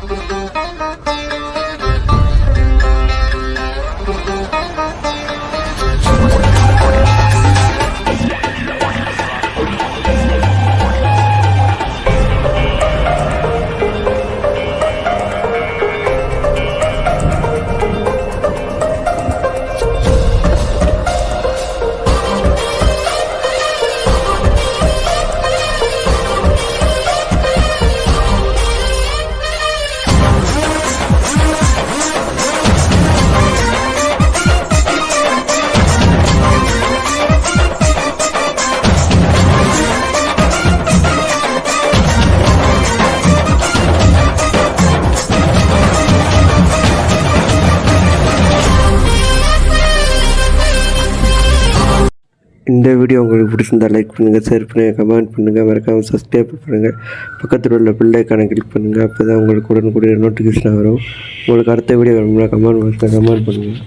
இந்த வீடியோ உங்களுக்கு பிடிச்சிருந்தால் லைக் பண்ணுங்கள், ஷேர் பண்ணுங்கள், கமெண்ட் பண்ணுங்கள், மறக்காமல் சப்ஸ்கிரைப் பண்ணுங்கள். பக்கத்தில் உள்ள பெல் ஐக்கானை கிளிக் பண்ணுங்கள். அப்போ தான் உங்களுக்கு உடனுக்குடைய நோட்டிஃபிகேஷன் வரும். உங்களுக்கு அடுத்த வீடியோ வேணும்னா கமெண்ட் பண்ணுங்கள்.